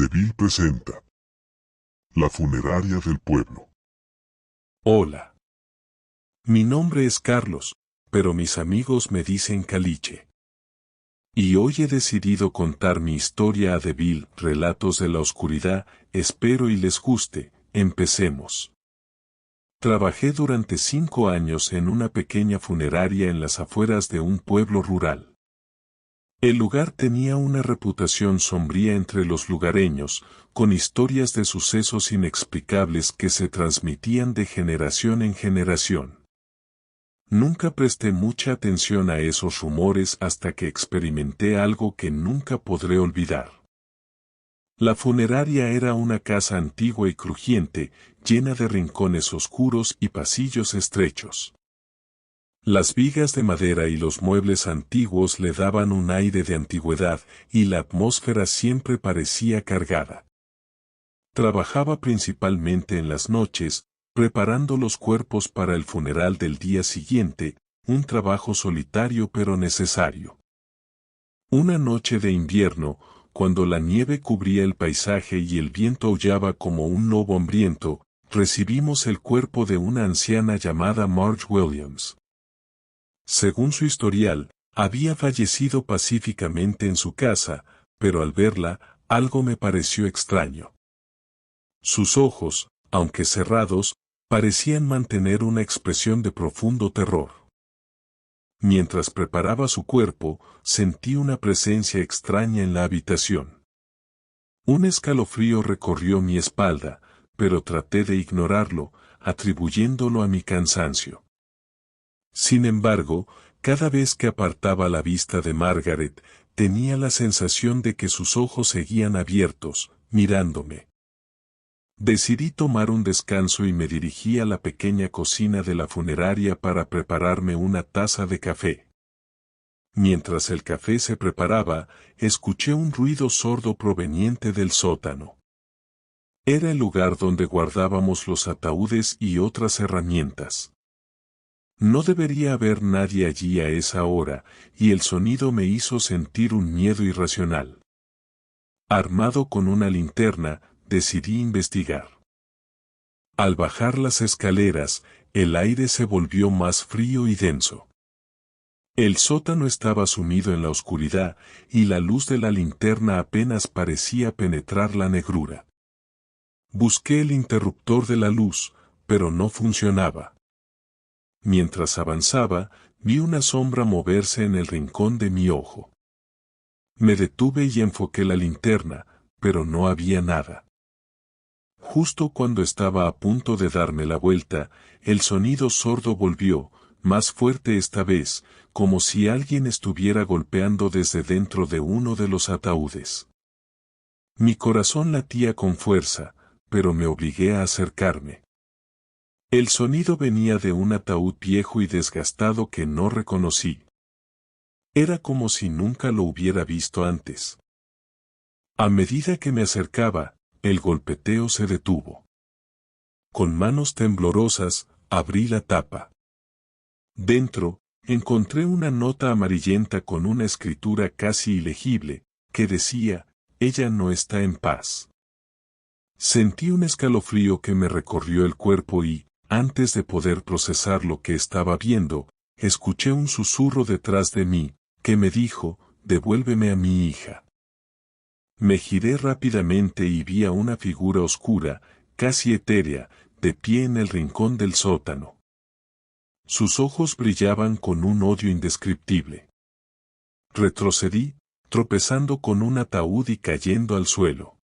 DeVille presenta La funeraria del pueblo. Hola. Mi nombre es Carlos, pero mis amigos me dicen Caliche. Y hoy he decidido contar mi historia a DeVille, Relatos de la Oscuridad, espero y les guste. Empecemos. Trabajé durante 5 años en una pequeña funeraria en las afueras de un pueblo rural. El lugar tenía una reputación sombría entre los lugareños, con historias de sucesos inexplicables que se transmitían de generación en generación. Nunca presté mucha atención a esos rumores hasta que experimenté algo que nunca podré olvidar. La funeraria era una casa antigua y crujiente, llena de rincones oscuros y pasillos estrechos. Las vigas de madera y los muebles antiguos le daban un aire de antigüedad, y la atmósfera siempre parecía cargada. Trabajaba principalmente en las noches, preparando los cuerpos para el funeral del día siguiente, un trabajo solitario pero necesario. Una noche de invierno, cuando la nieve cubría el paisaje y el viento aullaba como un lobo hambriento, recibimos el cuerpo de una anciana llamada Marge Williams. Según su historial, había fallecido pacíficamente en su casa, pero al verla, algo me pareció extraño. Sus ojos, aunque cerrados, parecían mantener una expresión de profundo terror. Mientras preparaba su cuerpo, sentí una presencia extraña en la habitación. Un escalofrío recorrió mi espalda, pero traté de ignorarlo, atribuyéndolo a mi cansancio. Sin embargo, cada vez que apartaba la vista de Margaret, tenía la sensación de que sus ojos seguían abiertos, mirándome. Decidí tomar un descanso y me dirigí a la pequeña cocina de la funeraria para prepararme una taza de café. Mientras el café se preparaba, escuché un ruido sordo proveniente del sótano. Era el lugar donde guardábamos los ataúdes y otras herramientas. No debería haber nadie allí a esa hora, y el sonido me hizo sentir un miedo irracional. Armado con una linterna, decidí investigar. Al bajar las escaleras, el aire se volvió más frío y denso. El sótano estaba sumido en la oscuridad, y la luz de la linterna apenas parecía penetrar la negrura. Busqué el interruptor de la luz, pero no funcionaba. Mientras avanzaba, vi una sombra moverse en el rincón de mi ojo. Me detuve y enfoqué la linterna, pero no había nada. Justo cuando estaba a punto de darme la vuelta, el sonido sordo volvió, más fuerte esta vez, como si alguien estuviera golpeando desde dentro de uno de los ataúdes. Mi corazón latía con fuerza, pero me obligué a acercarme. El sonido venía de un ataúd viejo y desgastado que no reconocí. Era como si nunca lo hubiera visto antes. A medida que me acercaba, el golpeteo se detuvo. Con manos temblorosas, abrí la tapa. Dentro, encontré una nota amarillenta con una escritura casi ilegible, que decía, «Ella no está en paz». Sentí un escalofrío que me recorrió el cuerpo y, antes de poder procesar lo que estaba viendo, escuché un susurro detrás de mí, que me dijo, «Devuélveme a mi hija». Me giré rápidamente y vi a una figura oscura, casi etérea, de pie en el rincón del sótano. Sus ojos brillaban con un odio indescriptible. Retrocedí, tropezando con un ataúd y cayendo al suelo.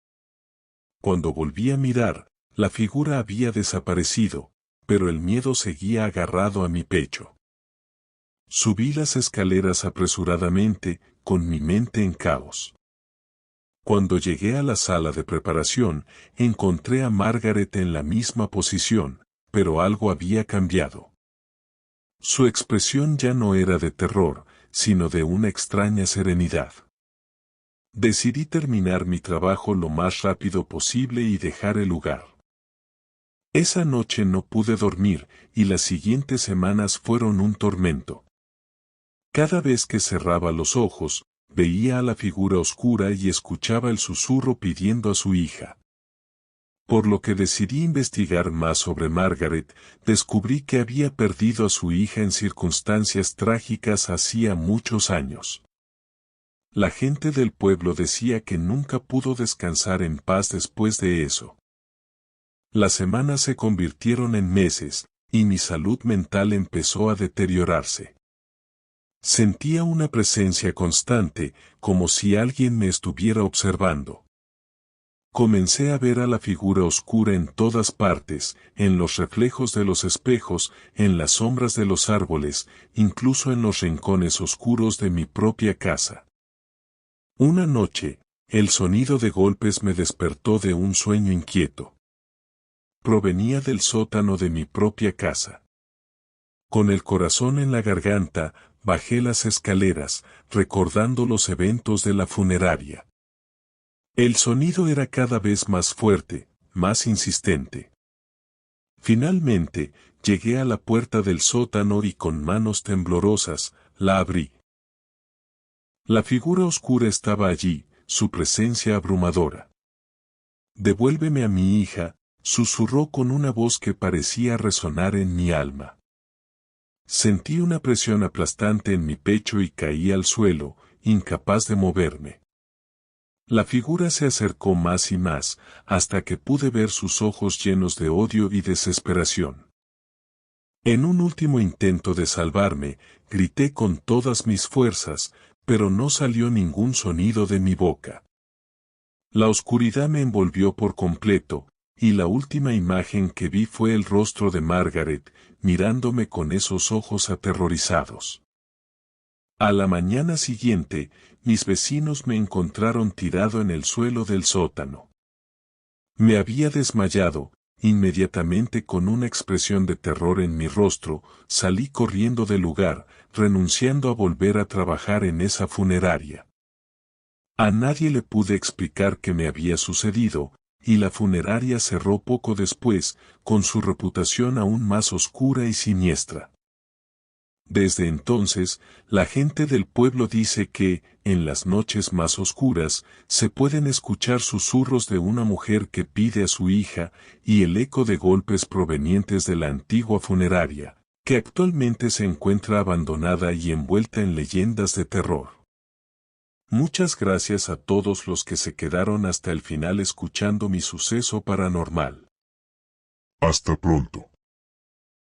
Cuando volví a mirar, la figura había desaparecido, pero el miedo seguía agarrado a mi pecho. Subí las escaleras apresuradamente, con mi mente en caos. Cuando llegué a la sala de preparación, encontré a Margaret en la misma posición, pero algo había cambiado. Su expresión ya no era de terror, sino de una extraña serenidad. Decidí terminar mi trabajo lo más rápido posible y dejar el lugar. Esa noche no pude dormir, y las siguientes semanas fueron un tormento. Cada vez que cerraba los ojos, veía a la figura oscura y escuchaba el susurro pidiendo a su hija. Por lo que decidí investigar más sobre Margaret, descubrí que había perdido a su hija en circunstancias trágicas hacía muchos años. La gente del pueblo decía que nunca pudo descansar en paz después de eso. Las semanas se convirtieron en meses, y mi salud mental empezó a deteriorarse. Sentía una presencia constante, como si alguien me estuviera observando. Comencé a ver a la figura oscura en todas partes, en los reflejos de los espejos, en las sombras de los árboles, incluso en los rincones oscuros de mi propia casa. Una noche, el sonido de golpes me despertó de un sueño inquieto. Provenía del sótano de mi propia casa. Con el corazón en la garganta, bajé las escaleras, recordando los eventos de la funeraria. El sonido era cada vez más fuerte, más insistente. Finalmente, llegué a la puerta del sótano y con manos temblorosas, la abrí. La figura oscura estaba allí, su presencia abrumadora. «Devuélveme a mi hija», susurró con una voz que parecía resonar en mi alma. Sentí una presión aplastante en mi pecho y caí al suelo, incapaz de moverme. La figura se acercó más y más, hasta que pude ver sus ojos llenos de odio y desesperación. En un último intento de salvarme, grité con todas mis fuerzas, pero no salió ningún sonido de mi boca. La oscuridad me envolvió por completo, y la última imagen que vi fue el rostro de Margaret, mirándome con esos ojos aterrorizados. A la mañana siguiente, mis vecinos me encontraron tirado en el suelo del sótano. Me había desmayado. Inmediatamente, con una expresión de terror en mi rostro, salí corriendo del lugar, renunciando a volver a trabajar en esa funeraria. A nadie le pude explicar qué me había sucedido, y la funeraria cerró poco después, con su reputación aún más oscura y siniestra. Desde entonces, la gente del pueblo dice que, en las noches más oscuras, se pueden escuchar susurros de una mujer que pide a su hija, y el eco de golpes provenientes de la antigua funeraria, que actualmente se encuentra abandonada y envuelta en leyendas de terror. Muchas gracias a todos los que se quedaron hasta el final escuchando mi suceso paranormal. Hasta pronto.